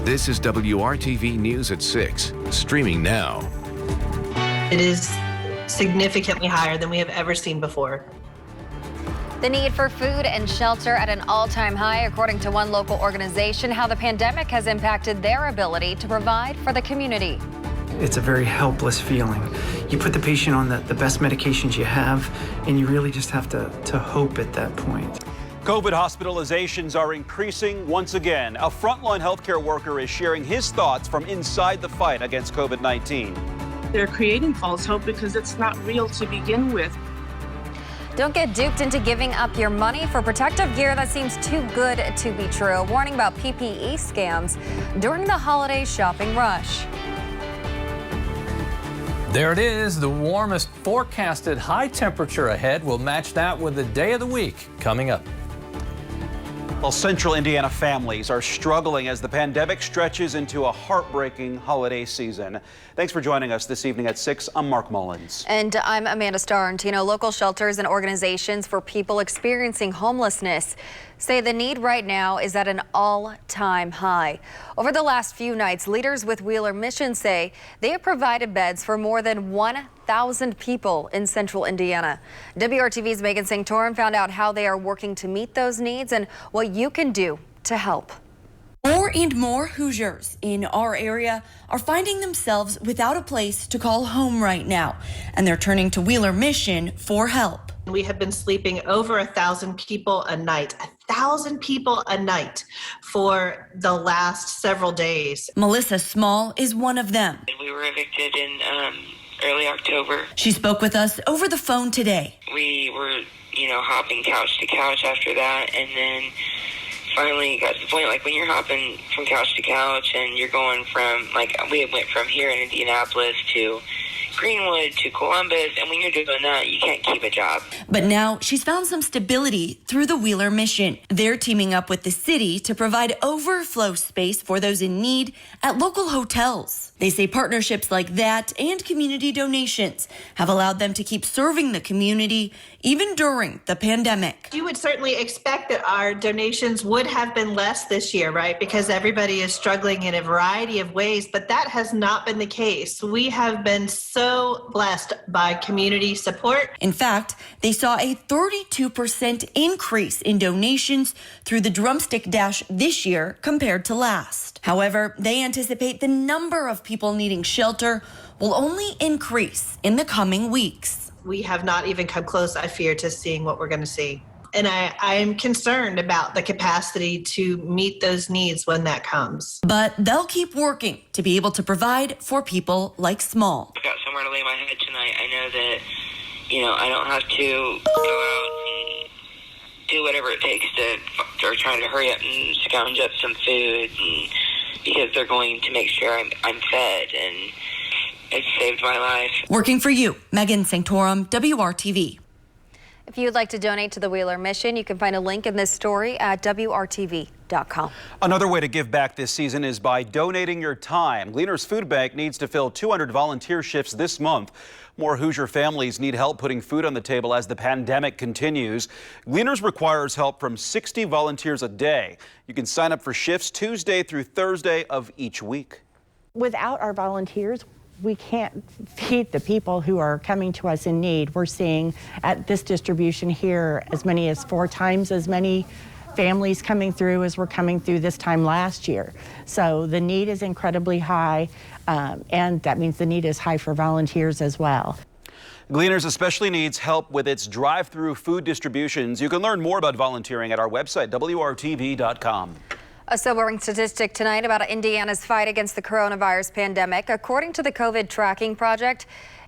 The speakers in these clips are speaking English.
This is WRTV News at 6, streaming now. It is significantly higher than we have ever seen before. The need for food and shelter at an all-time high, according to one local organization, how the pandemic has impacted their ability to provide for the community. It's a very helpless feeling. You put the patient on the best medications you have, and you really just have to hope at that point. COVID hospitalizations are increasing once again. A frontline healthcare worker is sharing his thoughts from inside the fight against COVID-19. They're creating false hope because it's not real to begin with. Don't get duped into giving up your money for protective gear that seems too good to be true. A warning about PPE scams during the holiday shopping rush. There it is, the warmest forecasted high temperature ahead. We'll match that with the day of the week coming up. Well, central Indiana families are struggling as the pandemic stretches into a heartbreaking holiday season. Thanks for joining us this evening at 6. I'm Mark Mullins. And I'm Amanda Starrentino. Local shelters and organizations for people experiencing homelessness say the need right now is at an all-time high. Over the last few nights, leaders with Wheeler Mission say they have provided beds for more than 1,000 people in central Indiana. WRTV's Megan Sanctorum found out how they are working to meet those needs and what you can do to help. More and more Hoosiers in our area are finding themselves without a place to call home right now, and they're turning to Wheeler Mission for help. We have been sleeping over 1,000 people a night. 1,000 people a night for the last several days. Melissa Small is one of them. We were evicted in early October. She spoke with us over the phone today. We were, hopping couch to couch after that, and then finally got to the point, when you're hopping from couch to couch and you're going from, we went from here in Indianapolis to Greenwood to Columbus, and when you're doing that, you can't keep a job. But now she's found some stability through the Wheeler Mission. They're teaming up with the city to provide overflow space for those in need at local hotels. They say partnerships like that and community donations have allowed them to keep serving the community even during the pandemic. You would certainly expect that our donations would have been less this year, right? Because everybody is struggling in a variety of ways, but that has not been the case. We have been so blessed by community support. In fact, they saw a 32% increase in donations through the Drumstick Dash this year compared to last. However, they anticipate the number of people needing shelter will only increase in the coming weeks. We have not even come close, I fear, to seeing what we're going to see. And I am concerned about the capacity to meet those needs when that comes. But they'll keep working to be able to provide for people like Small. I've got somewhere to lay my head tonight. I know that, I don't have to go out and do whatever it takes they're trying to hurry up and scrounge up some food, and because they're going to make sure I'm fed, and it saved my life. Working for you, Megan Sanctorum, WRTV. If you'd like to donate to the Wheeler Mission, you can find a link in this story at WRTV.com. Another way to give back this season is by donating your time. Gleaners Food Bank needs to fill 200 volunteer shifts this month. More Hoosier families need help putting food on the table as the pandemic continues. Gleaners requires help from 60 volunteers a day. You can sign up for shifts Tuesday through Thursday of each week. Without our volunteers, we can't feed the people who are coming to us in need. We're seeing at this distribution here as many as 4 times as many families coming through as were coming through this time last year. So the need is incredibly high, and that means the need is high for volunteers as well. Gleaners especially needs help with its drive-through food distributions. You can learn more about volunteering at our website, WRTV.com. A sobering statistic tonight about Indiana's fight against the coronavirus pandemic. According to the COVID Tracking Project,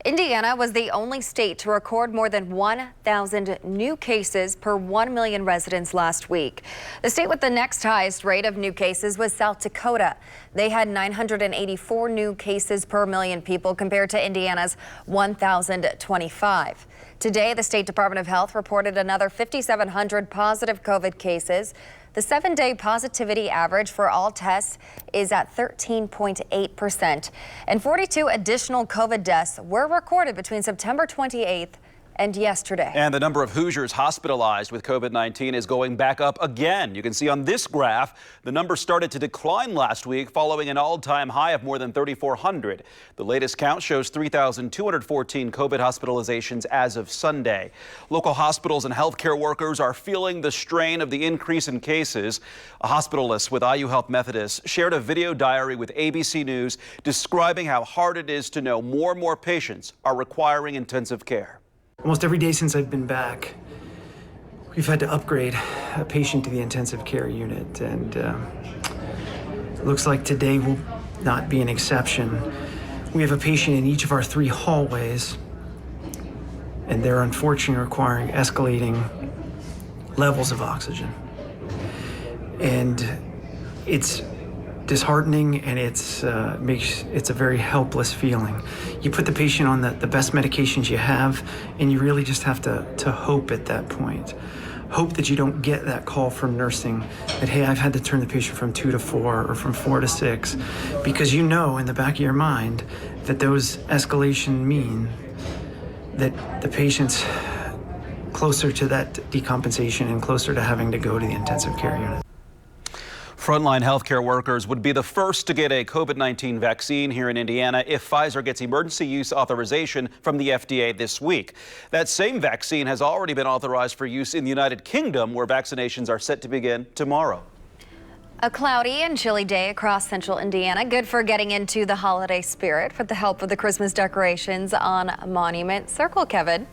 Indiana was the only state to record more than 1,000 new cases per 1 million residents last week. The state with the next highest rate of new cases was South Dakota. They had 984 new cases per million people compared to Indiana's 1,025. Today, the State Department of Health reported another 5,700 positive COVID cases. The 7-day positivity average for all tests is at 13.8%. And 42 additional COVID deaths were recorded between September 28th and yesterday. And the number of Hoosiers hospitalized with COVID-19 is going back up again. You can see on this graph, the number started to decline last week following an all-time high of more than 3,400. The latest count shows 3,214 COVID hospitalizations as of Sunday. Local hospitals and healthcare workers are feeling the strain of the increase in cases. A hospitalist with IU Health Methodist shared a video diary with ABC News describing how hard it is to know more and more patients are requiring intensive care. Almost every day since I've been back, we've had to upgrade a patient to the intensive care unit, and it looks like today will not be an exception. We have a patient in each of our 3 hallways, and they're unfortunately requiring escalating levels of oxygen. And it's disheartening, and it's a very helpless feeling. You put the patient on the best medications you have, and you really just have to hope at that point. Hope that you don't get that call from nursing that, hey, I've had to turn the patient from 2 to 4 or from 4 to 6, because you know in the back of your mind that those escalation mean that the patient's closer to that decompensation and closer to having to go to the intensive care unit. Frontline healthcare workers would be the first to get a COVID-19 vaccine here in Indiana if Pfizer gets emergency use authorization from the FDA this week. That same vaccine has already been authorized for use in the United Kingdom, where vaccinations are set to begin tomorrow. A cloudy and chilly day across central Indiana. Good for getting into the holiday spirit with the help of the Christmas decorations on Monument Circle. Kevin.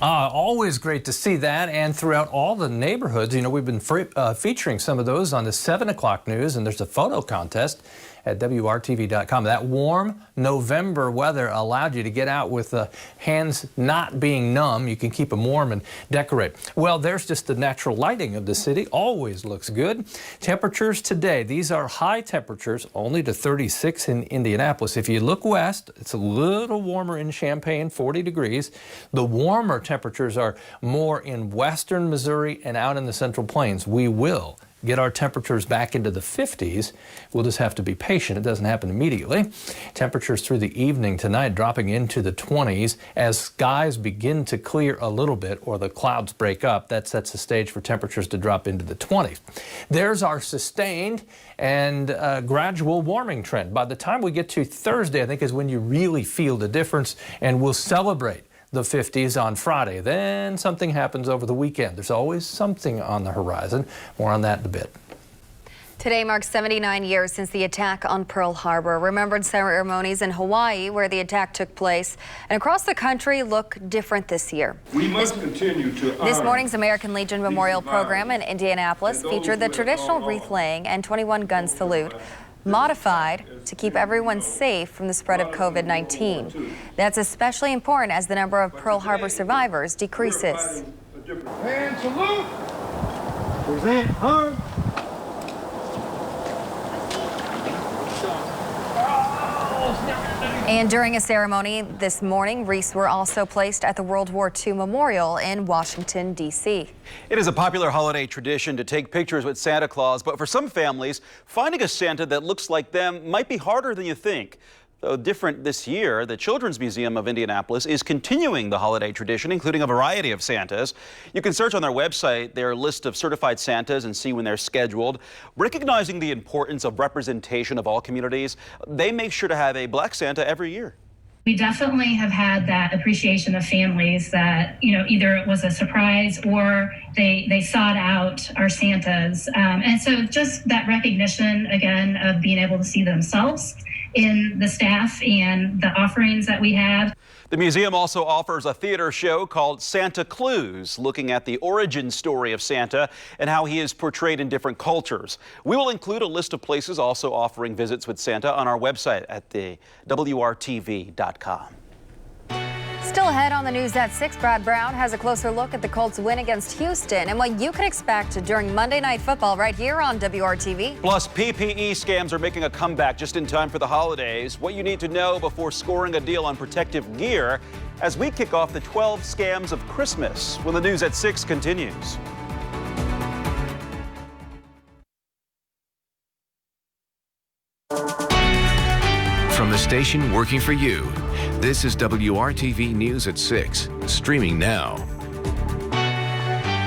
Always great to see that, and throughout all the neighborhoods. You know, we've been featuring some of those on the 7 o'clock news, and there's a photo contest at WRTV.com. That warm November weather allowed you to get out with hands not being numb. You can keep them warm and decorate. Well, there's just the natural lighting of the city. Always looks good. Temperatures today, these are high temperatures, only to 36 in Indianapolis. If you look west, it's a little warmer in Champaign, 40 degrees. The warmer temperatures are more in western Missouri and out in the Central Plains. We will get our temperatures back into the 50s. We'll just have to be patient. It doesn't happen immediately. Temperatures through the evening tonight dropping into the 20s as skies begin to clear a little bit or the clouds break up. That sets the stage for temperatures to drop into the 20s. There's our sustained and gradual warming trend. By the time we get to Thursday, I think is when you really feel the difference, and we'll celebrate the 50s on Friday. Then something happens over the weekend. There's always something on the horizon. More on that in a bit. Today marks 79 years since the attack on Pearl Harbor. Remembrance ceremonies in Hawaii, where the attack took place, and across the country look different this year. We must continue to honor this morning's American Legion Memorial program in Indianapolis featured the traditional wreath laying and 21 gun salute, modified to keep everyone safe from the spread of COVID-19. That's especially important as the number of Pearl Harbor survivors decreases. And salute! Present hard. And during a ceremony this morning, wreaths were also placed at the World War II Memorial in Washington, D.C. It is a popular holiday tradition to take pictures with Santa Claus, but for some families, finding a Santa that looks like them might be harder than you think. Though different this year, the Children's Museum of Indianapolis is continuing the holiday tradition, including a variety of Santas. You can search on their website their list of certified Santas and see when they're scheduled. Recognizing the importance of representation of all communities, they make sure to have a Black Santa every year. We definitely have had that appreciation of families that, you know, either it was a surprise or they sought out our Santas. And so just that recognition, again, of being able to see themselves in the staff and the offerings that we have. The museum also offers a theater show called Santa Clues, looking at the origin story of Santa and how he is portrayed in different cultures. We will include a list of places also offering visits with Santa on our website at the WRTV.com. Still ahead on the news at 6, Brad Brown has a closer look at the Colts' win against Houston and what you can expect during Monday Night Football right here on WRTV. Plus, PPE scams are making a comeback just in time for the holidays. What you need to know before scoring a deal on protective gear as we kick off the 12 scams of Christmas when the news at 6 continues. From the station working for you, This is WRTV News at 6, streaming now.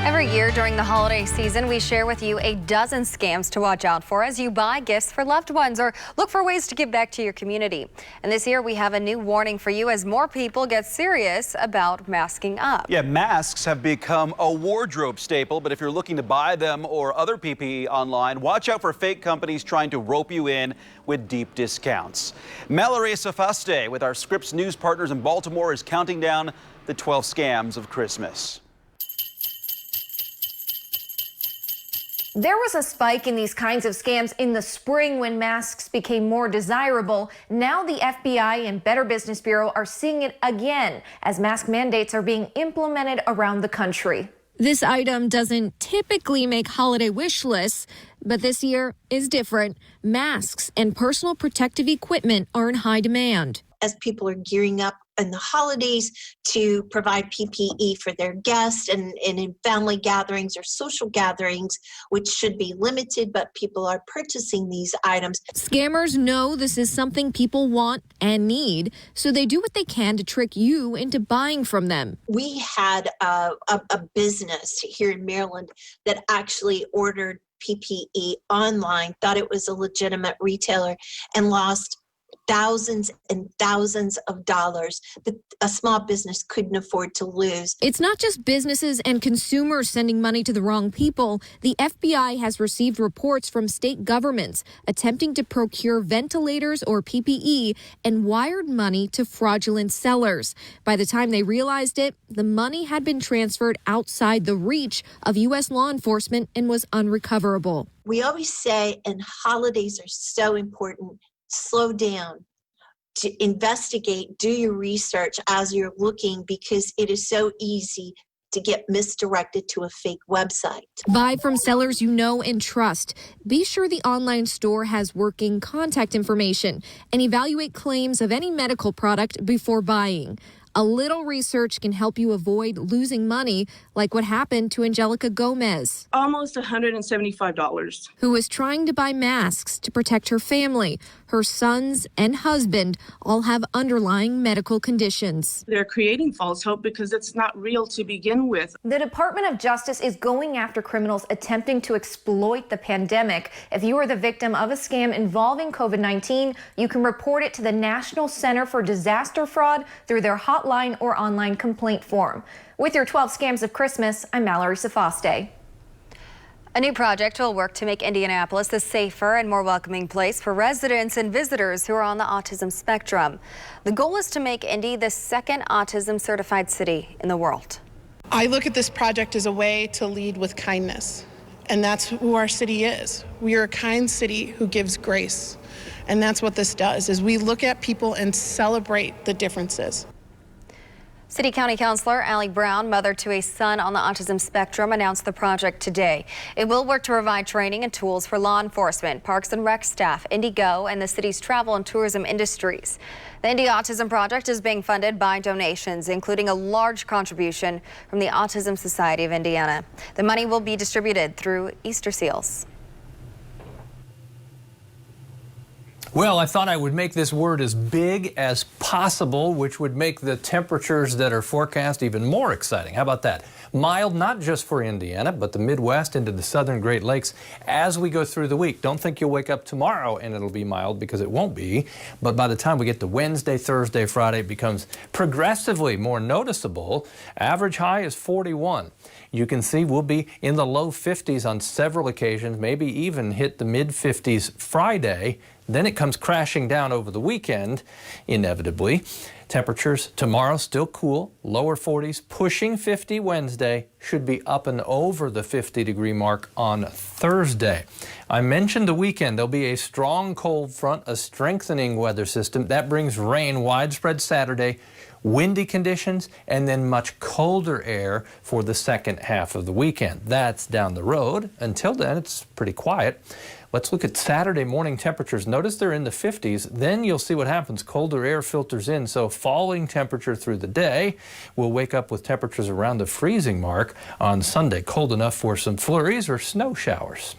Every year during the holiday season, we share with you a dozen scams to watch out for as you buy gifts for loved ones or look for ways to give back to your community. And this year we have a new warning for you as more people get serious about masking up. Yeah, masks have become a wardrobe staple, but if you're looking to buy them or other PPE online, watch out for fake companies trying to rope you in with deep discounts. Mallory Safaste with our Scripps News partners in Baltimore is counting down the 12 scams of Christmas. There was a spike in these kinds of scams in the spring when masks became more desirable. Now the FBI and Better Business Bureau are seeing it again as mask mandates are being implemented around the country. This item doesn't typically make holiday wish lists, but this year is different. Masks and personal protective equipment are in high demand. As people are gearing up in the holidays to provide PPE for their guests and in family gatherings or social gatherings, which should be limited, but people are purchasing these items. Scammers know this is something people want and need, so they do what they can to trick you into buying from them. We had a business here in Maryland that actually ordered PPE online, thought it was a legitimate retailer, and lost thousands and thousands of dollars that a small business couldn't afford to lose. It's not just businesses and consumers sending money to the wrong people. The FBI has received reports from state governments attempting to procure ventilators or PPE and wired money to fraudulent sellers. By the time they realized it, the money had been transferred outside the reach of U.S. law enforcement and was unrecoverable. We always say, and holidays are so important, slow down, to investigate, do your research as you're looking, because it is so easy to get misdirected to a fake website. Buy from sellers you know and trust. Be sure the online store has working contact information and evaluate claims of any medical product before buying. A little research can help you avoid losing money, like what happened to Angelica Gomez. Almost $175. Who was trying to buy masks to protect her family. Her sons and husband all have underlying medical conditions. They're creating false hope because it's not real to begin with. The Department of Justice is going after criminals attempting to exploit the pandemic. If you are the victim of a scam involving COVID-19, you can report it to the National Center for Disaster Fraud through their hotline or online complaint form. With your 12 scams of Christmas, I'm Mallory Safaste. A new project will work to make Indianapolis a safer and more welcoming place for residents and visitors who are on the autism spectrum. The goal is to make Indy the second autism certified city in the world. I look at this project as a way to lead with kindness, and that's who our city is. We are a kind city who gives grace, and that's what this does, is we look at people and celebrate the differences. City County Councilor Allie Brown, mother to a son on the autism spectrum, announced the project today. It will work to provide training and tools for law enforcement, Parks and Rec staff, Indigo, and the city's travel and tourism industries. The Indy Autism Project is being funded by donations, including a large contribution from the Autism Society of Indiana. The money will be distributed through Easter Seals. Well, I thought I would make this word as big as possible, which would make the temperatures that are forecast even more exciting. How about that? Mild, not just for Indiana, but the Midwest into the southern Great Lakes as we go through the week. Don't think you'll wake up tomorrow and it'll be mild, because it won't be. But by the time we get to Wednesday, Thursday, Friday, it becomes progressively more noticeable. Average high is 41. You can see we'll be in the low 50s on several occasions, maybe even hit the mid 50s Friday. Then it comes crashing down over the weekend, inevitably. Temperatures tomorrow still cool, lower 40s, pushing 50 Wednesday, should be up and over the 50-degree mark on Thursday. I mentioned the weekend, there'll be a strong cold front, a strengthening weather system. That brings rain widespread Saturday, windy conditions, and then much colder air for the second half of the weekend. That's down the road. Until then, it's pretty quiet. Let's look at Saturday morning temperatures. Notice they're in the 50s. Then you'll see what happens. Colder air filters in, so falling temperature through the day. We'll wake up with temperatures around the freezing mark on Sunday. Cold enough for some flurries or snow showers.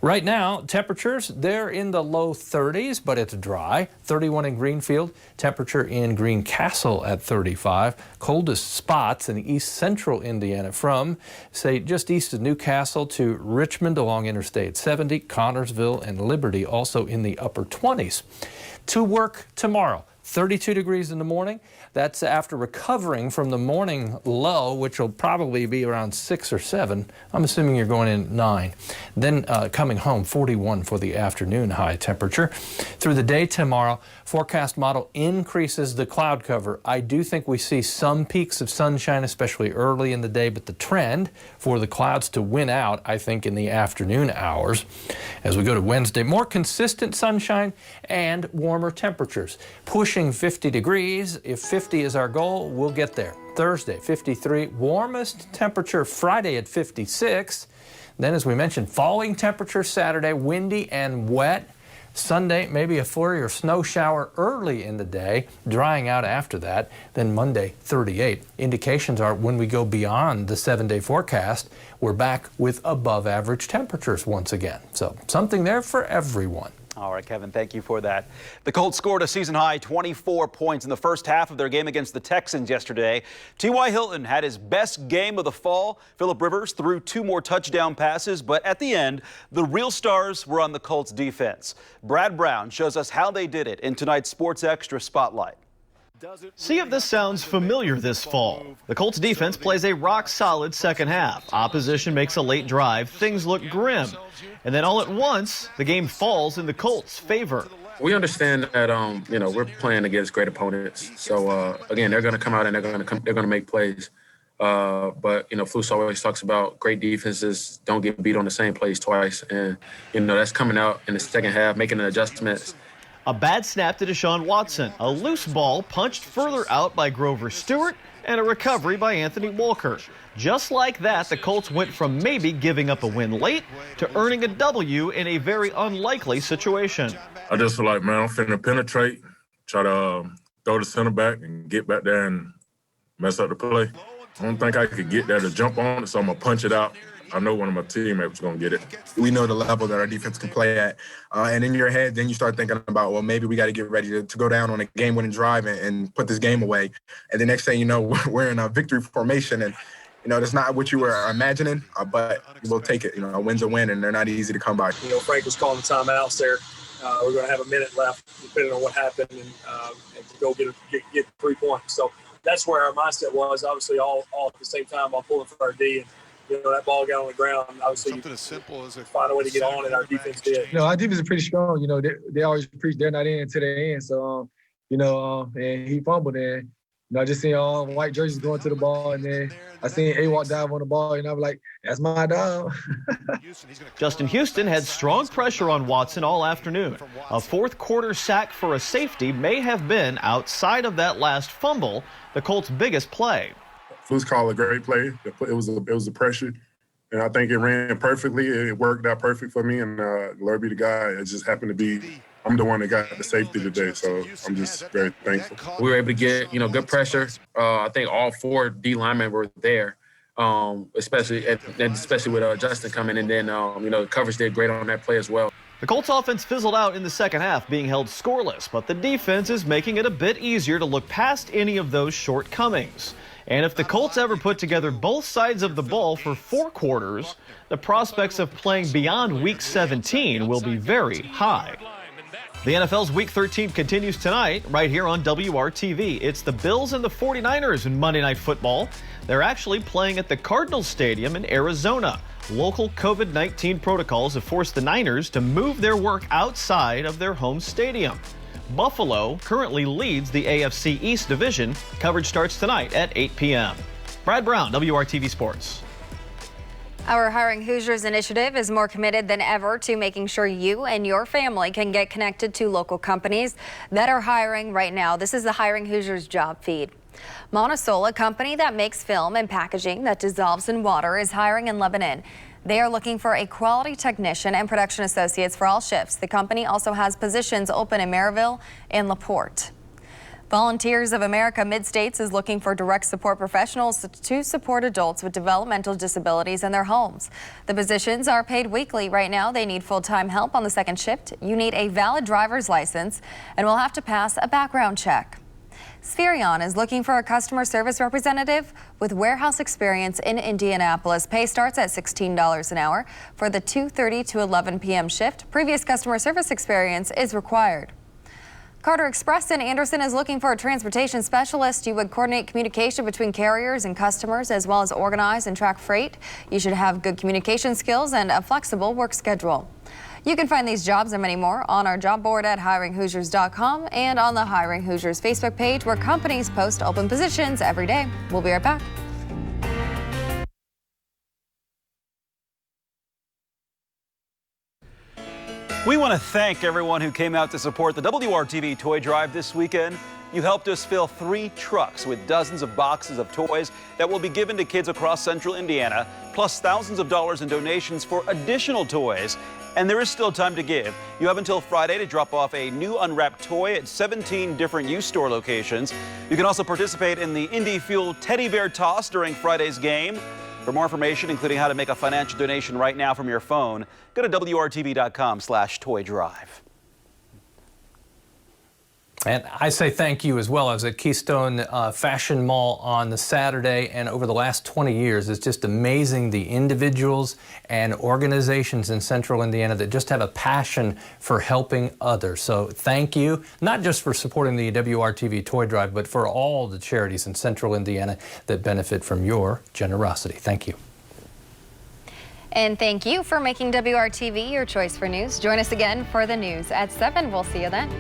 Right now, temperatures, they're in the low 30s, but it's dry. 31 in Greenfield, temperature in Greencastle at 35. Coldest spots in east central Indiana from, say, just east of Newcastle to Richmond along Interstate 70, Connorsville and Liberty also in the upper 20s. To work tomorrow. 32 degrees in the morning. That's after recovering from the morning low, which will probably be around 6 or 7. I'm assuming you're going in 9. Then coming home, 41 for the afternoon high temperature. Through the day tomorrow, forecast model increases the cloud cover. I do think we see some peaks of sunshine, especially early in the day, but the trend for the clouds to win out, I think, in the afternoon hours. As we go to Wednesday, more consistent sunshine and warmer temperatures, pushing 50 degrees. If 50 is our goal, we'll get there. Thursday, 53. Warmest temperature Friday at 56. Then, as we mentioned, falling temperature Saturday, windy and wet. Sunday, maybe a flurry or snow shower early in the day, drying out after that. Then Monday, 38. Indications are when we go beyond the 7-day forecast, we're back with above average temperatures once again. So something there for everyone. All right, Kevin, thank you for that. The Colts scored a season-high 24 points in the first half of their game against the Texans yesterday. T.Y. Hilton had his best game of the fall. Phillip Rivers threw 2 more touchdown passes, but at the end, the real stars were on the Colts defense. Brad Brown shows us how they did it in tonight's Sports Extra Spotlight. See if this sounds familiar this fall. The Colts defense plays a rock-solid second half. Opposition makes a late drive. Things look grim. And then all at once, the game falls in the Colts' favor. We understand that, we're playing against great opponents. So, again, they're going to come out and they're going to make plays. But, Flus always talks about great defenses don't get beat on the same plays twice. And, that's coming out in the second half, making adjustments. A bad snap to Deshaun Watson, a loose ball punched further out by Grover Stewart, and a recovery by Anthony Walker. Just like that, the Colts went from maybe giving up a win late to earning a W in a very unlikely situation. I just feel like, man, I'm finna penetrate, try to throw the center back and get back there and mess up the play. I don't think I could get there to jump on it, so I'm going to punch it out. I know one of my teammates is going to get it. We know the level that our defense can play at. And in your head, then you start thinking about, well, maybe we got to get ready to go down on a game-winning drive and put this game away. And the next thing you know, we're in a victory formation. And, that's not what you were imagining, but we'll take it. A win's a win, and they're not easy to come by. Frank was calling the timeouts there. We're going to have a minute left, depending on what happened, and to go get 3 points. So that's where our mindset was, obviously, all at the same time while pulling for our D. And, that ball got on the ground. Obviously, something as simple as find a way to get on it. Our defense did. Our defense is pretty strong. They always preach they're not in until the end. So, and he fumbled. And, I just seen all white jerseys going to the ball. And then I seen A-Walk dive on the ball. And I was like, that's my dog. Justin Houston had strong pressure on Watson all afternoon. A fourth-quarter sack for a safety may have been, outside of that last fumble, the Colts' biggest play. Flus called a great play. It was a pressure, and I think it ran perfectly. It worked out perfect for me, and glory be to God. It just happened to be I'm the one that got the safety today, so I'm just very thankful. We were able to get, good pressure. I think all 4 D linemen were there, especially with Justin coming, and then coverage did great on that play as well. The Colts offense fizzled out in the second half, being held scoreless, but the defense is making it a bit easier to look past any of those shortcomings. And if the Colts ever put together both sides of the ball for 4 quarters, the prospects of playing beyond Week 17 will be very high. The NFL's Week 13 continues tonight right here on WRTV. It's the Bills and the 49ers in Monday Night Football. They're actually playing at the Cardinals Stadium in Arizona. Local COVID-19 protocols have forced the Niners to move their work outside of their home stadium. Buffalo currently leads the AFC East Division. Coverage starts tonight at 8 p.m. Brad Brown, WRTV Sports. Our Hiring Hoosiers initiative is more committed than ever to making sure you and your family can get connected to local companies that are hiring right now. This is the Hiring Hoosiers job feed. Monosol, a company that makes film and packaging that dissolves in water, is hiring in Lebanon. They are looking for a quality technician and production associates for all shifts. The company also has positions open in Maryville and LaPorte. Volunteers of America Mid-States is looking for direct support professionals to support adults with developmental disabilities in their homes. The positions are paid weekly. Right now, they need full-time help on the second shift. You need a valid driver's license and will have to pass a background check. Spherion is looking for a customer service representative with warehouse experience in Indianapolis. Pay starts at $16 an hour for the 2:30 to 11 p.m. shift. Previous customer service experience is required. Carter Express in Anderson is looking for a transportation specialist. You would coordinate communication between carriers and customers as well as organize and track freight. You should have good communication skills and a flexible work schedule. You can find these jobs and many more on our job board at hiringhoosiers.com and on the Hiring Hoosiers Facebook page, where companies post open positions every day. We'll be right back. We want to thank everyone who came out to support the WRTV Toy Drive this weekend. You helped us fill 3 trucks with dozens of boxes of toys that will be given to kids across central Indiana, plus thousands of dollars in donations for additional toys. And there is still time to give. You have until Friday to drop off a new unwrapped toy at 17 different youth store locations. You can also participate in the Indy Fuel Teddy Bear Toss during Friday's game. For more information, including how to make a financial donation right now from your phone, go to WRTV.com/toy drive. And I say thank you as well. I was at Keystone Fashion Mall on the Saturday, and over the last 20 years, it's just amazing the individuals and organizations in central Indiana that just have a passion for helping others. So thank you, not just for supporting the WRTV Toy Drive, but for all the charities in central Indiana that benefit from your generosity. Thank you. And thank you for making WRTV your choice for news. Join us again for the news at 7. We'll see you then.